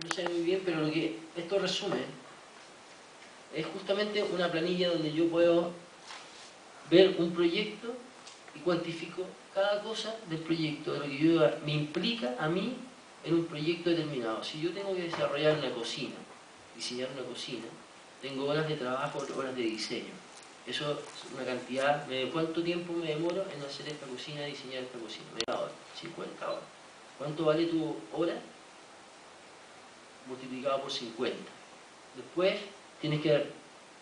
no sé muy bien, pero lo que esto resume es justamente una planilla donde yo puedo ver un proyecto y cuantifico cada cosa del proyecto, de lo que me implica a mí en un proyecto determinado. Si yo tengo que desarrollar una cocina, diseñar una cocina, tengo horas de trabajo, horas de diseño. Eso es una cantidad, ¿cuánto tiempo me demoro en hacer esta cocina, diseñar esta cocina? 40 horas, 50 horas. ¿Cuánto vale tu hora? Multiplicado por 50. Después tienes que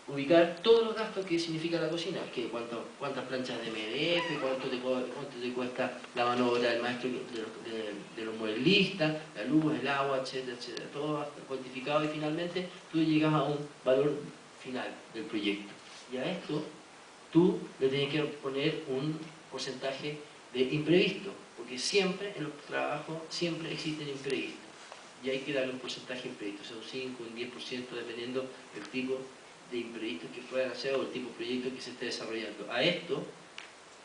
ubicar todos los gastos que significa la cocina, que cuántas planchas de MDF, cuánto te cuesta la mano de obra del maestro de los mueblistas, la luz, el agua, etcétera, etcétera. Todo cuantificado y finalmente tú llegas a un valor final del proyecto. Y a esto tú le tienes que poner un porcentaje de imprevisto, porque siempre en los trabajos siempre existen imprevistos. Y hay que darle un porcentaje de imprevisto, sea un 5, un 10%, dependiendo del tipo de imprevistos que puedan hacer o el tipo de proyecto que se esté desarrollando. A esto,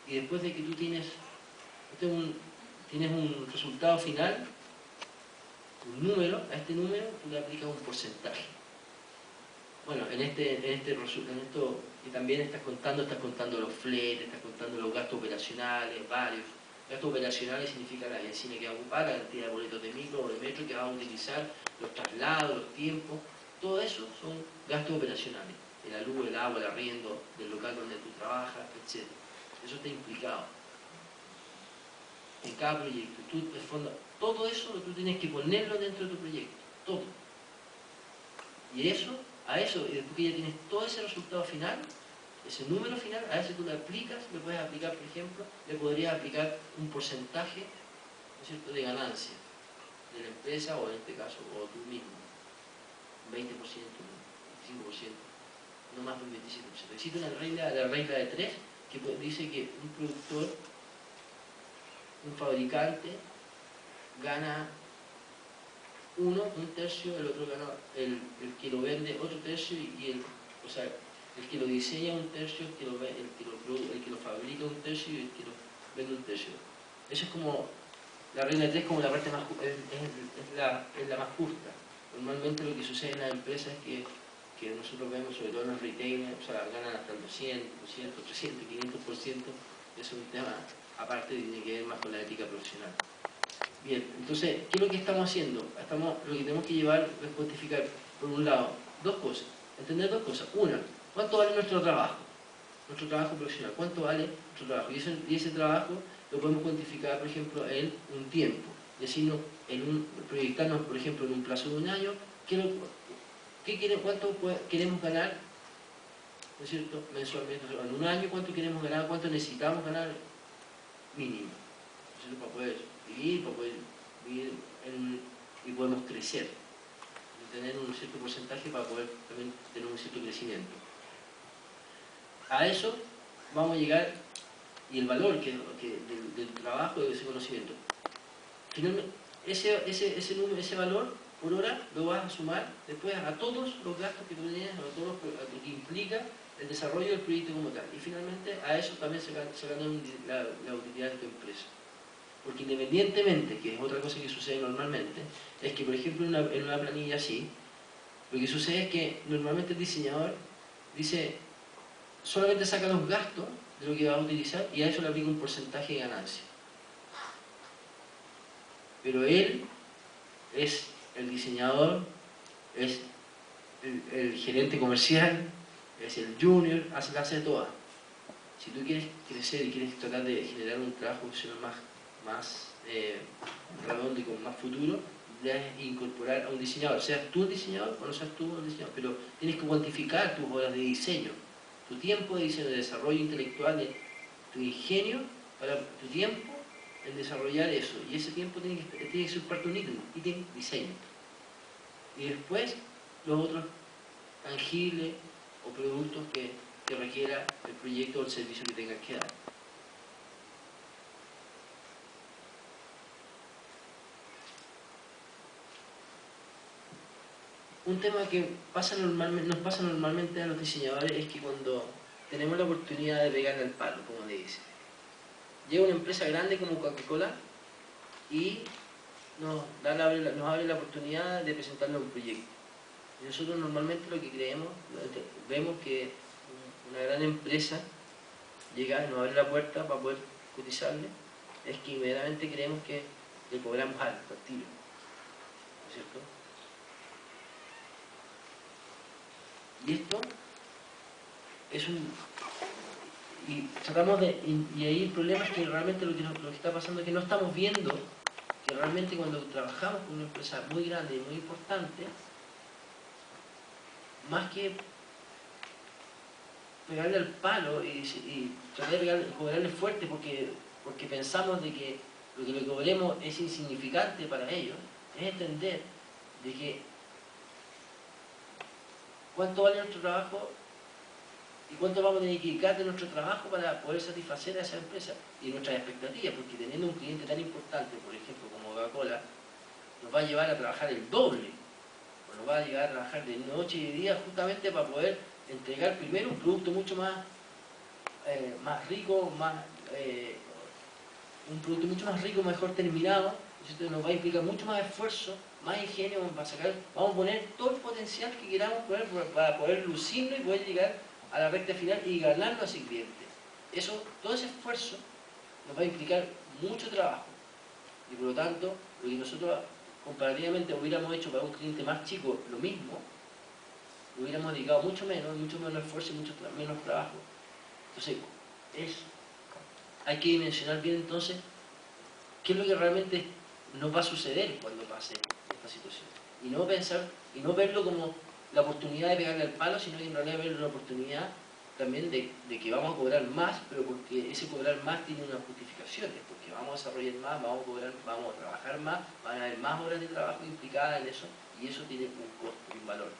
y después de que tú tienes un resultado final, un número, a este número tú le aplicas un porcentaje. Bueno, en esto que también estás contando los fletes, estás contando los gastos operacionales, varios. Gastos operacionales significa la benzina que va a ocupar, la cantidad de boletos de micro o de metro que va a utilizar, los traslados, los tiempos. Todo eso son gastos operacionales. De la luz, el agua, el arriendo, del local donde tú trabajas, etc. Eso está implicado en cada proyecto. Todo eso tú tienes que ponerlo dentro de tu proyecto. Todo. Y a eso, y después que ya tienes todo ese resultado final, ese número final, a ese tú le puedes aplicar, por ejemplo, le podrías aplicar un porcentaje, ¿no es cierto?, de ganancia de la empresa, o en este caso, o tú mismo. Un 20%, un 25%, no más de un 27%. Existe la regla de 3, que dice que un productor, un fabricante, gana uno, un tercio, el otro gana, el que lo vende otro tercio, el que lo diseña un tercio, el que lo fabrica un tercio y el que lo vende un tercio. Eso es como, la regla de 3 como la parte más es la más justa. Normalmente lo que sucede en las empresas es que nosotros vemos, sobre todo en los retailers, ganan hasta el 200, 300, 500%, es un tema aparte que tiene que ver más con la ética profesional. Bien, entonces, ¿qué es lo que estamos haciendo? Lo que tenemos que llevar es cuantificar, por un lado, dos cosas, entender dos cosas. Una, ¿cuánto vale nuestro trabajo? Nuestro trabajo profesional, ¿cuánto vale nuestro trabajo? Y ese trabajo lo podemos cuantificar, por ejemplo, en un tiempo. Decirnos, proyectarnos, por ejemplo, en un plazo de un año, cuánto queremos ganar, ¿no es cierto?, mensualmente. En un año, ¿cuánto queremos ganar? ¿Cuánto necesitamos ganar mínimo? ¿No es cierto?, para poder vivir, y podemos crecer, tener un cierto porcentaje para poder también tener un cierto crecimiento. A eso vamos a llegar, y el valor del trabajo, de ese conocimiento. Finalmente, ese valor por hora lo vas a sumar después a todos los gastos que tú tienes, a todo lo que implica el desarrollo del proyecto como tal. Y finalmente a eso también se gana la utilidad de tu empresa. Porque independientemente, que es otra cosa que sucede normalmente, es que, por ejemplo, en una planilla así, lo que sucede es que normalmente el diseñador dice, solamente saca los gastos de lo que va a utilizar y a eso le aplica un porcentaje de ganancia. Pero él es el diseñador, es el gerente comercial, es el junior, la hace toda. Si tú quieres crecer y quieres tratar de generar un trabajo profesional más redondo y con más futuro, debes incorporar a un diseñador, seas tú el diseñador o no seas tú el diseñador, pero tienes que cuantificar tus horas de diseño, tu tiempo de diseño, de desarrollo intelectual, de tu ingenio, para tu tiempo en desarrollar eso, y ese tiempo tiene que ser parte de un ítem diseño. Y después los otros tangibles o productos que requiera el proyecto o el servicio que tengas que dar. Un tema que nos pasa normalmente a los diseñadores es que cuando tenemos la oportunidad de pegarle al palo, como le dice, llega una empresa grande como Coca-Cola y nos abre la oportunidad de presentarnos un proyecto. Y nosotros normalmente lo que creemos, vemos que una gran empresa llega y nos abre la puerta para poder cotizarle, es que inmediatamente creemos que le cobramos alto al tiro, ¿no es cierto? Y esto es y tratamos de, y ahí el problema es que realmente lo que está pasando es que no estamos viendo que realmente cuando trabajamos con una empresa muy grande y muy importante, más que pegarle al palo y tratar de cobrarle fuerte porque pensamos de que lo que le cobremos es insignificante para ellos, es entender de que cuánto vale nuestro trabajo y cuánto vamos a tener que dedicar de nuestro trabajo para poder satisfacer a esa empresa y nuestras expectativas, porque teniendo un cliente tan importante, por ejemplo, como Coca-Cola, nos va a llevar a trabajar el doble, o nos va a llevar a trabajar de noche y de día justamente para poder entregar primero un producto mucho más rico, un producto mucho más rico, mejor terminado, ¿cierto? Nos va a implicar mucho más esfuerzo, más ingenio para sacar, vamos a poner todo el potencial que queramos poner para poder lucirlo y poder llegar a la recta final y ganarlo a ese cliente. Todo ese esfuerzo nos va a implicar mucho trabajo y por lo tanto, lo que nosotros comparativamente hubiéramos hecho para un cliente más chico lo mismo, lo hubiéramos dedicado mucho menos esfuerzo y mucho menos trabajo. Entonces, hay que dimensionar bien entonces qué es lo que realmente nos va a suceder cuando pase esta situación. Y no pensar, y no verlo como la oportunidad de pegarle al palo, sino que en realidad verlo la oportunidad también de que vamos a cobrar más, pero porque ese cobrar más tiene unas justificaciones, porque vamos a desarrollar más, vamos a trabajar más, van a haber más horas de trabajo implicadas en eso, y eso tiene un costo, un valor.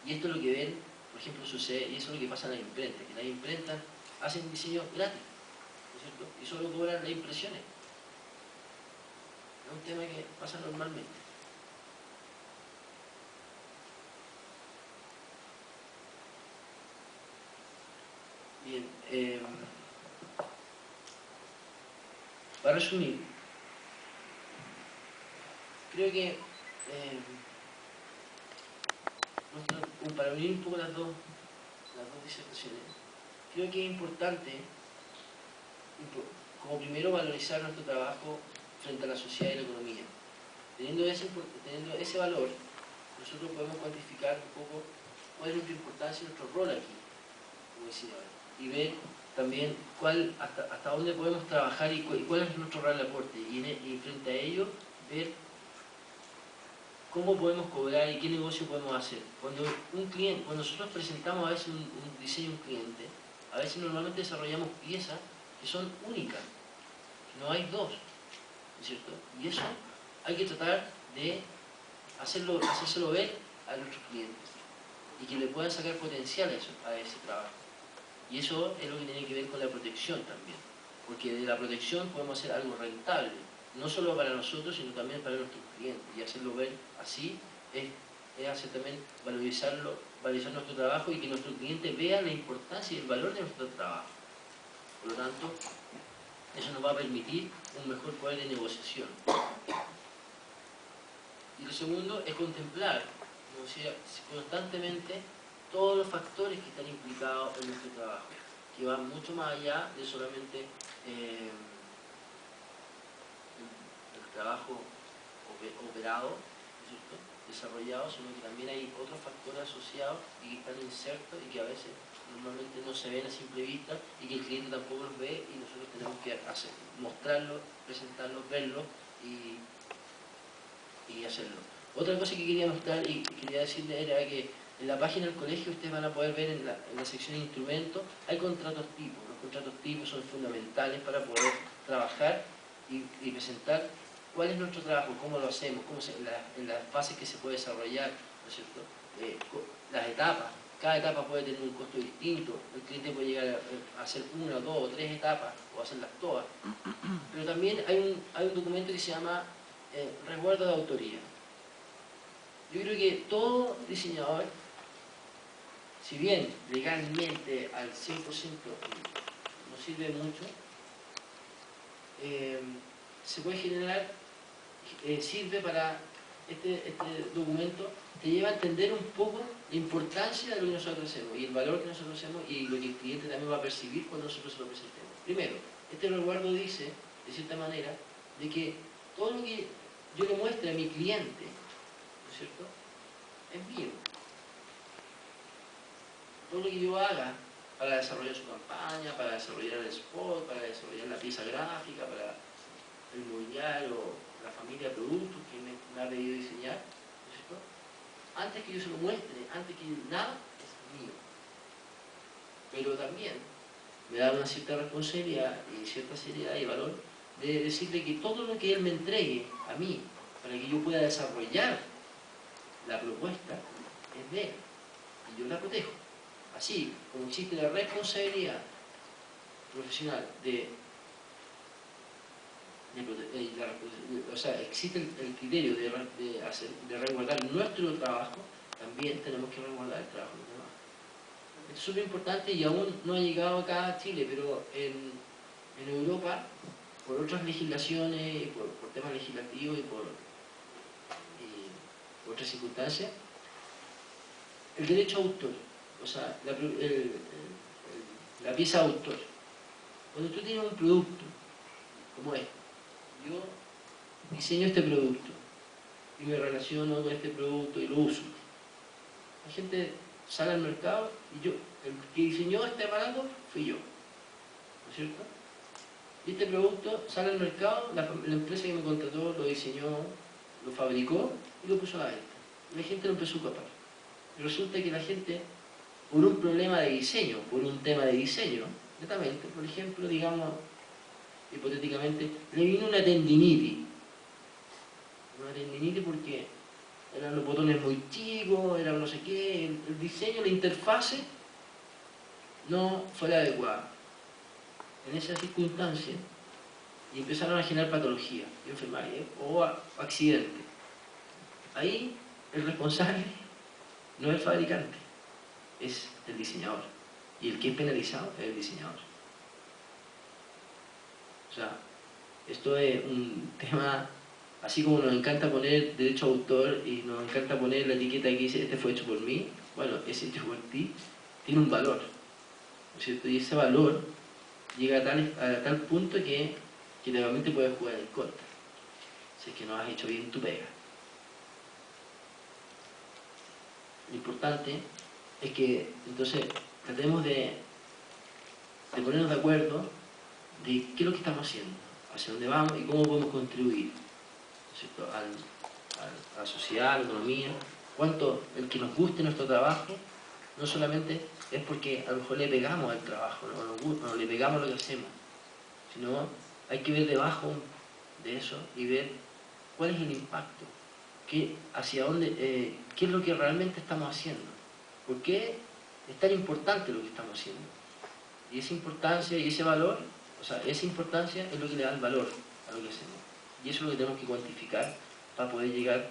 Y esto es lo que ven, por ejemplo, sucede, y eso es lo que pasa en las imprentas, que las imprentas hacen diseño gratis, ¿no es cierto? Y solo cobran las impresiones. Es un tema que pasa normalmente. Bien, para resumir, creo que para unir un poco las dos disertaciones, creo que es importante, como primero, valorizar nuestro trabajo frente a la sociedad y la economía. Teniendo ese valor, nosotros podemos cuantificar un poco cuál es nuestra importancia y nuestro rol aquí, como decía ahora, y ver también hasta dónde podemos trabajar y cuál es nuestro real aporte, y frente a ello, ver cómo podemos cobrar y qué negocio podemos hacer. Cuando nosotros presentamos a veces un diseño a un cliente, a veces normalmente desarrollamos piezas que son únicas, no hay dos, ¿no es cierto? Y eso hay que tratar de hacérselo ver a nuestros clientes y que le puedan sacar potencial a ese trabajo. Y eso es lo que tiene que ver con la protección también, porque de la protección podemos hacer algo rentable, no solo para nosotros, sino también para nuestros clientes, y hacerlo ver así es hacer también valorizar nuestro trabajo y que nuestro cliente vea la importancia y el valor de nuestro trabajo. Por lo tanto, eso nos va a permitir un mejor poder de negociación. Y lo segundo es contemplar, como decía, constantemente todos los factores que están implicados en nuestro trabajo, que van mucho más allá de solamente el trabajo operado, ¿no es cierto?, desarrollado, sino que también hay otros factores asociados y que están insertos y que a veces normalmente no se ven a simple vista y que el cliente tampoco los ve y nosotros tenemos que mostrarlos, presentarlos, verlos y hacerlo. Otra cosa que quería mostrar y quería decirles era que en la página del colegio ustedes van a poder ver en la sección de instrumentos, hay contratos tipos. Los contratos tipos son fundamentales para poder trabajar y presentar cuál es nuestro trabajo, cómo lo hacemos, en las fases que se puede desarrollar, ¿no es cierto? Las etapas, cada etapa puede tener un costo distinto, el cliente puede llegar a hacer 1, 2 o 3 etapas o hacerlas todas. Pero también hay un documento que se llama resguardo de autoría. Yo creo que todo diseñador, si bien legalmente al 100% no sirve mucho, se puede generar, sirve para este documento, te lleva a entender un poco la importancia de lo que nosotros hacemos y el valor que nosotros hacemos y lo que el cliente también va a percibir cuando nosotros se lo presentemos. Primero, este resguardo dice, de cierta manera, de que todo lo que yo le muestre a mi cliente, ¿no es cierto?, es mío. Todo lo que yo haga para desarrollar su campaña, para desarrollar el spot, para desarrollar la pieza gráfica, para el mobiliario, la familia de productos que me ha pedido diseñar, ¿no es cierto?, antes que yo se lo muestre, antes que nada, es mío. Pero también me da una cierta responsabilidad y cierta seriedad y valor de decirle que todo lo que él me entregue a mí, para que yo pueda desarrollar la propuesta, es de él. Y yo la protejo. Así como existe la responsabilidad profesional o sea, existe el criterio de resguardar nuestro trabajo, también tenemos que resguardar el trabajo de los demás. Esto es súper importante y aún no ha llegado acá a Chile, pero en Europa, por otras legislaciones, por temas legislativos y por otras circunstancias, el derecho a autor, o sea, la pieza de autor. Cuando tú tienes un producto como este, yo diseño este producto y me relaciono con este producto y lo uso. La gente sale al mercado y el que diseñó este aparato fui yo, ¿no es cierto? Y este producto sale al mercado, la empresa que me contrató lo diseñó, lo fabricó y lo puso a la venta. Y la gente lo empezó a ocupar. Y resulta que la gente, por un problema de diseño, por un tema de diseño, netamente, por ejemplo, digamos, hipotéticamente, le vino una tendinitis. Una tendinitis porque eran los botones muy chicos, era no sé qué, el diseño, la interfase no fue la adecuada. En esas circunstancias, y empezaron a generar patología, enfermedad o accidente. Ahí el responsable no es el fabricante, es el diseñador. Y el que es penalizado es el diseñador. O sea, esto es un tema, así como nos encanta poner derecho a autor y nos encanta poner la etiqueta que dice este fue hecho por mí, bueno, ese hecho por ti tiene un valor, ¿no es cierto? Y ese valor llega a tal punto que realmente puedes jugar en contra, si es que no has hecho bien tu pega. Lo importante es que entonces tratemos de ponernos de acuerdo de qué es lo que estamos haciendo, hacia dónde vamos y cómo podemos contribuir, ¿no es cierto?, a la sociedad, a la economía. Cuánto el que nos guste nuestro trabajo no solamente es porque a lo mejor le pegamos al trabajo, no nos gusta, no le pegamos lo que hacemos, sino hay que ver debajo de eso y ver cuál es el impacto, hacia dónde, qué es lo que realmente estamos haciendo, por qué es tan importante lo que estamos haciendo. Y esa importancia y ese valor, o sea, esa importancia es lo que le da el valor a lo que hacemos. Y eso es lo que tenemos que cuantificar para poder llegar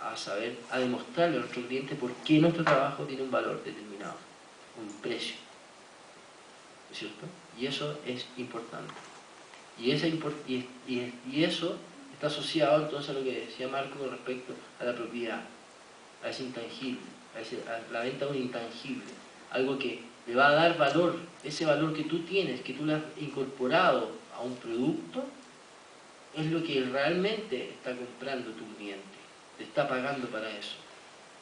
a saber, a demostrarle a nuestro cliente por qué nuestro trabajo tiene un valor determinado, un precio, ¿no es cierto? Y eso es importante. Y eso está asociado entonces a lo que decía Marco con respecto a la propiedad, a ese intangible, a la venta de un intangible, algo que le va a dar valor, ese valor que tú tienes, que tú le has incorporado a un producto, es lo que realmente está comprando tu cliente, te está pagando para eso,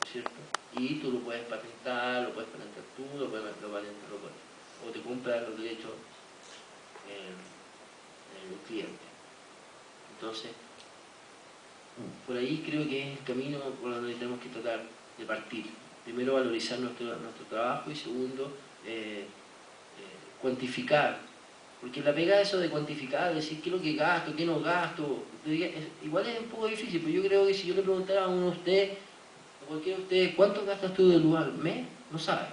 ¿no es cierto? Y tú lo puedes patentar tú, lo puedes o te compra los derechos el cliente. Entonces, por ahí creo que es el camino por donde tenemos que tratar de partir. Primero, valorizar nuestro trabajo y segundo, cuantificar. Porque la pega eso de cuantificar, decir qué es lo que gasto, qué no gasto, igual es un poco difícil, pero yo creo que si yo le preguntara a uno de ustedes, a cualquiera de ustedes, ¿cuánto gastas tú de luz al mes? No sabe.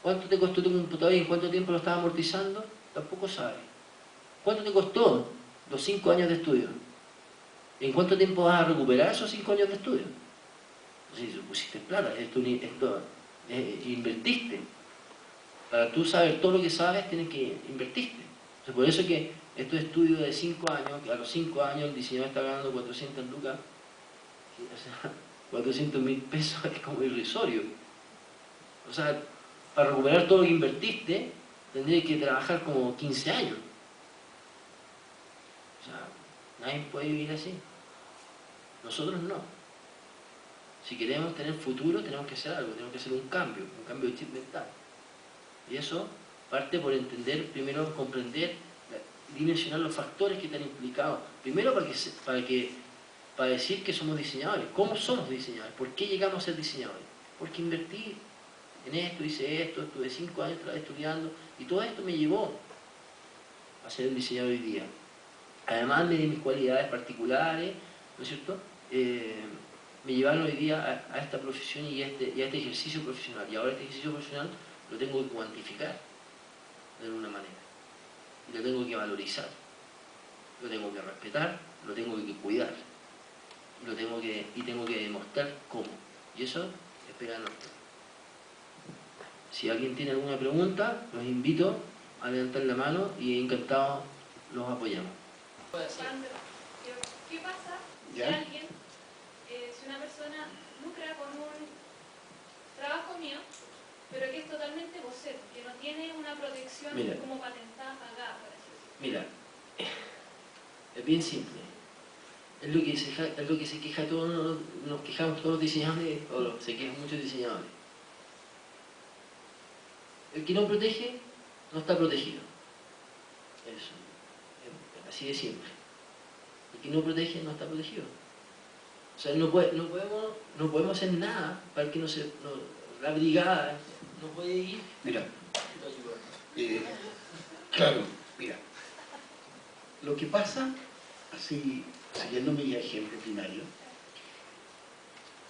¿Cuánto te costó tu computador y en cuánto tiempo lo estás amortizando? Tampoco sabe. ¿Cuánto te costó los 5 años de estudio? ¿En cuánto tiempo vas a recuperar esos 5 años de estudio? Si pusiste plata, invertiste. Para tú saber todo lo que sabes, tienes que invertiste. Entonces, por eso que estos estudios de 5 años, que a los 5 años el diseñador está ganando 400 lucas, o sea, 400.000 pesos es como irrisorio. O sea, para recuperar todo lo que invertiste, tendrías que trabajar como 15 años. O sea, nadie puede vivir así. Nosotros no. Si queremos tener futuro, tenemos que hacer algo, tenemos que hacer un cambio de chip mental. Y eso parte por entender, primero comprender, dimensionar los factores que están implicados. Primero para decir que somos diseñadores. ¿Cómo somos diseñadores? ¿Por qué llegamos a ser diseñadores? Porque invertí en esto, hice esto, estuve 5 años estudiando, y todo esto me llevó a ser un diseñador hoy día. Además de mis cualidades particulares, ¿no es cierto? Me llevaron hoy día a esta profesión y a este ejercicio profesional. Y ahora este ejercicio profesional lo tengo que cuantificar de alguna manera. Y lo tengo que valorizar. Lo tengo que respetar, lo tengo que cuidar. Y tengo que demostrar cómo. Y eso es pegar en norte. Si alguien tiene alguna pregunta, los invito a levantar la mano y encantado los apoyamos. ¿Qué pasa si alguien, si una persona lucra con un trabajo mío, pero que es totalmente boceto, que no tiene una protección como patentada, pagada, por así decirlo? Mira, es bien simple. Es lo que se queja todos, nos quejamos todos los diseñadores, o se quejan muchos diseñadores. El que no protege, no está protegido. Eso, así de simple. El que no protege, no está protegido. O sea, no podemos hacer nada para que la brigada no puede ir. Mira, claro, mira, lo que pasa, así, siguiendo mi ejemplo primario,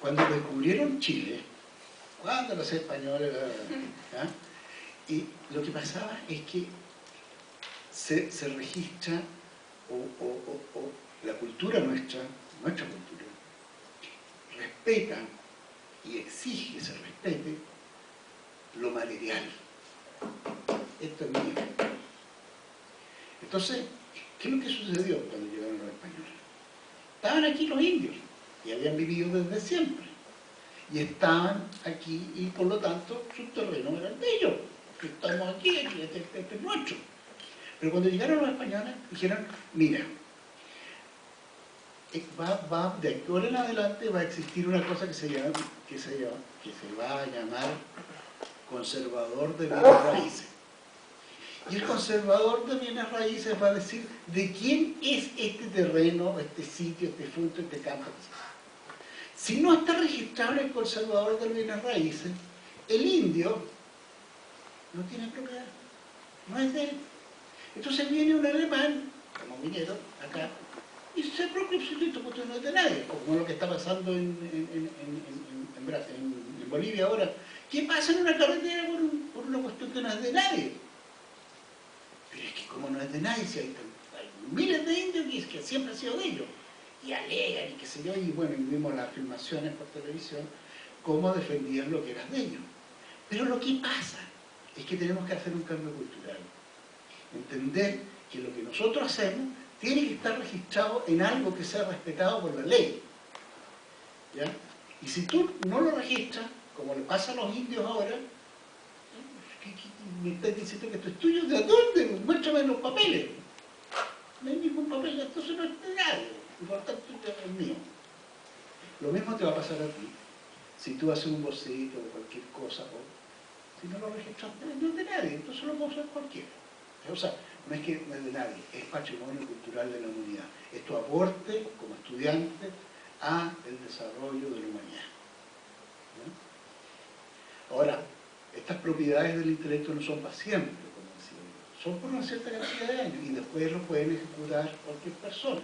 cuando descubrieron Chile, cuando los españoles, y lo que pasaba es que se registra, o la cultura nuestra cultura, respeta y exige que se respete lo material. Esto es mío. Entonces, ¿qué es lo que sucedió cuando llegaron los españoles? Estaban aquí los indios, y habían vivido desde siempre. Y estaban aquí, y por lo tanto, sus terrenos eran de ellos. Porque estamos aquí, este es nuestro. Pero cuando llegaron los españoles, dijeron, mira, de ahora en adelante va a existir una cosa que se va a llamar conservador de bienes raíces. Y el conservador de bienes raíces va a decir de quién es este terreno, este sitio, este fruto, este campo. Si no está registrado en el conservador de bienes raíces, el indio no tiene propiedad, no es de él. Entonces viene un alemán, como vinieron acá, y se proclama que esto no es de nadie, como lo que está pasando en Bolivia ahora. ¿Qué pasa en una carretera por una cuestión que no es de nadie? Pero es que como no es de nadie, si hay miles de indios que siempre han sido de ellos, y alegan y qué sé yo, y bueno, y vimos las filmaciones por televisión, cómo defendían lo que era de ellos. Pero lo que pasa es que tenemos que hacer un cambio cultural. Entender que lo que nosotros hacemos tiene que estar registrado en algo que sea respetado por la ley. ¿Ya? Y si tú no lo registras, como le pasa a los indios ahora, me estás diciendo que esto es tuyo, ¿de dónde? Muéstrame los papeles. No hay ningún papel, entonces no es de nadie, por lo tanto es mío. Lo mismo te va a pasar a ti. Si tú haces un boceto o cualquier cosa, si no lo registras, no es de nadie, entonces lo puede hacer cualquiera. O sea, no es que no es de nadie, es patrimonio cultural de la humanidad. Es tu aporte como estudiante a el desarrollo de la humanidad. ¿No? Ahora, estas propiedades del intelecto no son para siempre, como decía yo. Son por una cierta cantidad de años y después lo pueden ejecutar cualquier persona.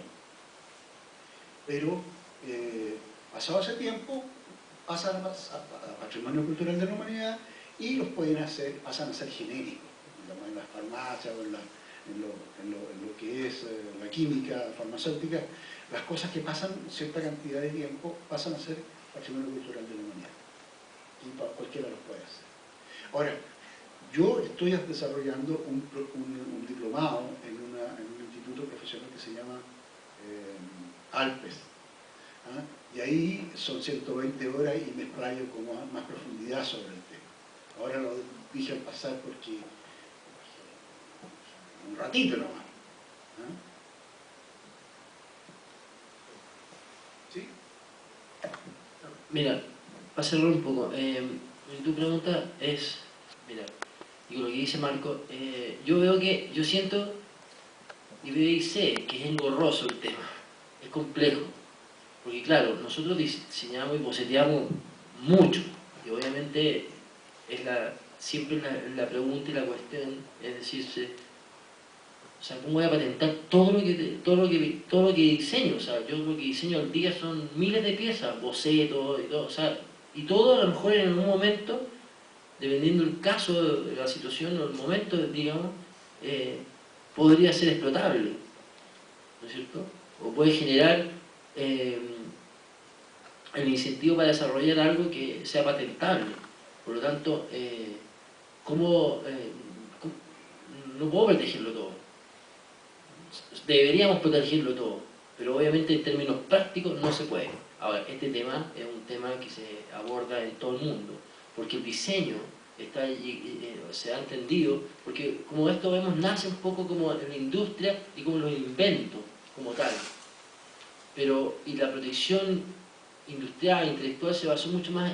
Pero, pasado ese tiempo, pasan a patrimonio cultural de la humanidad y los pasan a ser genéricos, digamos, en las farmacias o en lo que es la química farmacéutica. Las cosas que pasan cierta cantidad de tiempo pasan a ser patrimonio cultural de la humanidad. Y cualquiera los puede hacer. Ahora, Yo estoy desarrollando un diplomado en un instituto profesional que se llama Alpes. ¿Ah? Y ahí son 120 horas y me explayo con más profundidad sobre el tema. Ahora lo dije al pasar porque un ratito nomás. ¿Ah? ¿Sí? Mira, para cerrar un poco, tu pregunta es, mira, y con lo que dice Marco, yo siento y veo y sé que es engorroso el tema, es complejo, porque claro, nosotros diseñamos y boceteamos mucho, y obviamente siempre la pregunta y la cuestión es decirse, o sea, ¿cómo voy a patentar todo lo que diseño? O sea, yo lo que diseño al día son miles de piezas, bocetos y todo, o sea, y todo a lo mejor en un momento, dependiendo del caso, de la situación o el momento, digamos, podría ser explotable, ¿no es cierto? O puede generar el incentivo para desarrollar algo que sea patentable. Por lo tanto, ¿cómo, no puedo protegerlo todo? Deberíamos protegerlo todo, pero obviamente en términos prácticos no se puede. Ahora, este tema es un tema que se aborda en todo el mundo, porque el diseño se ha entendido, porque como esto vemos, nace un poco como en la industria y como los inventos, como tal. Y la protección industrial, intelectual, se basó mucho más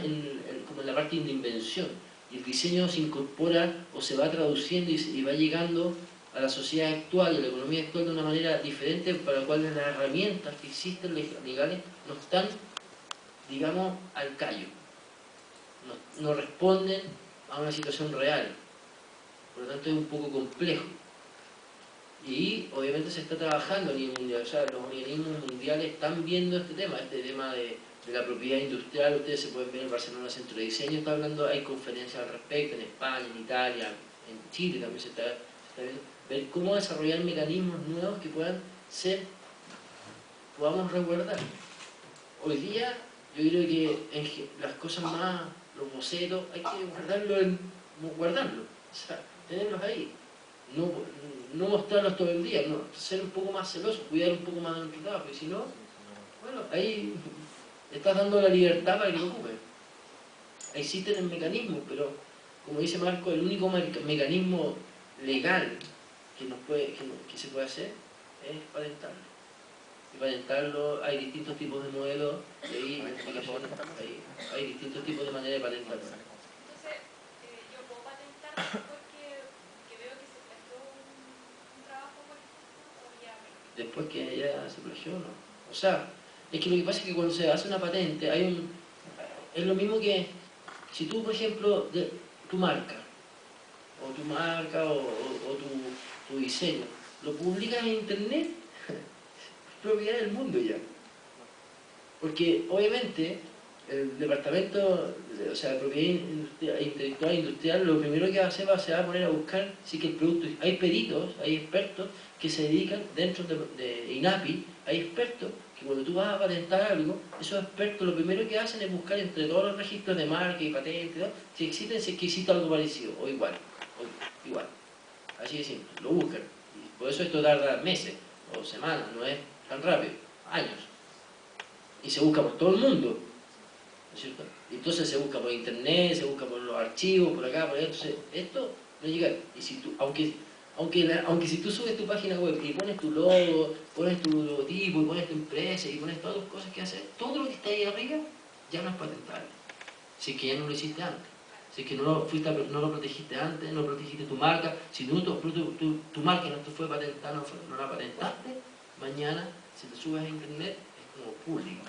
como en la parte de invención. Y el diseño se incorpora o se va traduciendo y va llegando a la sociedad actual, a la economía actual de una manera diferente, para la cual las herramientas que existen legales no están, digamos, al callo. No responden a una situación real. Por lo tanto es un poco complejo. Y obviamente se está trabajando a nivel mundial, o sea, los organismos mundiales están viendo este tema de la propiedad industrial. Ustedes se pueden ver en Barcelona Centro de Diseño, está hablando, hay conferencias al respecto, en España, en Italia, en Chile también se está viendo, ver cómo desarrollar mecanismos nuevos que podamos resguardar. Hoy día, yo creo que las cosas más, los bocetos, hay que guardarlos, o sea, tenerlos ahí. No mostrarlos todo el día, no, ser un poco más celoso, cuidar un poco más de nuestro trabajo, y si no, bueno, ahí estás dando la libertad para que lo ocupen. Existen el mecanismo, pero como dice Marco, el único mecanismo legal que se puede hacer es patentarlo. Y patentarlo, hay distintos tipos de modelos, hay distintos tipos de maneras de patentarlo. Entonces, yo puedo patentar porque veo que se plagió un trabajo, por ejemplo, o ya... Después que ya se plagió, ¿no? O sea, es que lo que pasa es que cuando se hace una patente, es lo mismo que si tú, por ejemplo, tu marca, o tu diseño, lo publicas en internet, es propiedad del mundo ya. Porque obviamente el departamento, o sea, de propiedad intelectual industrial, lo primero que va a hacer se va a poner a buscar si que el producto, hay peritos, hay expertos que se dedican dentro de INAPI, hay expertos que cuando tú vas a patentar algo, esos expertos lo primero que hacen es buscar entre todos los registros de marca y patentes, ¿no? Si es que existe algo parecido o igual, así de simple, lo buscan. Y por eso esto tarda meses o semanas, no es tan rápido, años. Y se busca por todo el mundo, ¿no es cierto? Y entonces se busca por internet, se busca por los archivos, por acá, por allá. Entonces, esto no llega. Y si tú, aunque si tú subes tu página web y pones tu logo, pones tu logotipo, y pones tu empresa, y pones todas las cosas que haces, todo lo que está ahí arriba ya no es patentable. Si es que ya no lo hiciste antes. Si es que no lo protegiste antes, no protegiste tu marca, si tu marca no te fue patentada, no la patentaste, mañana, si te subes a internet, es como público.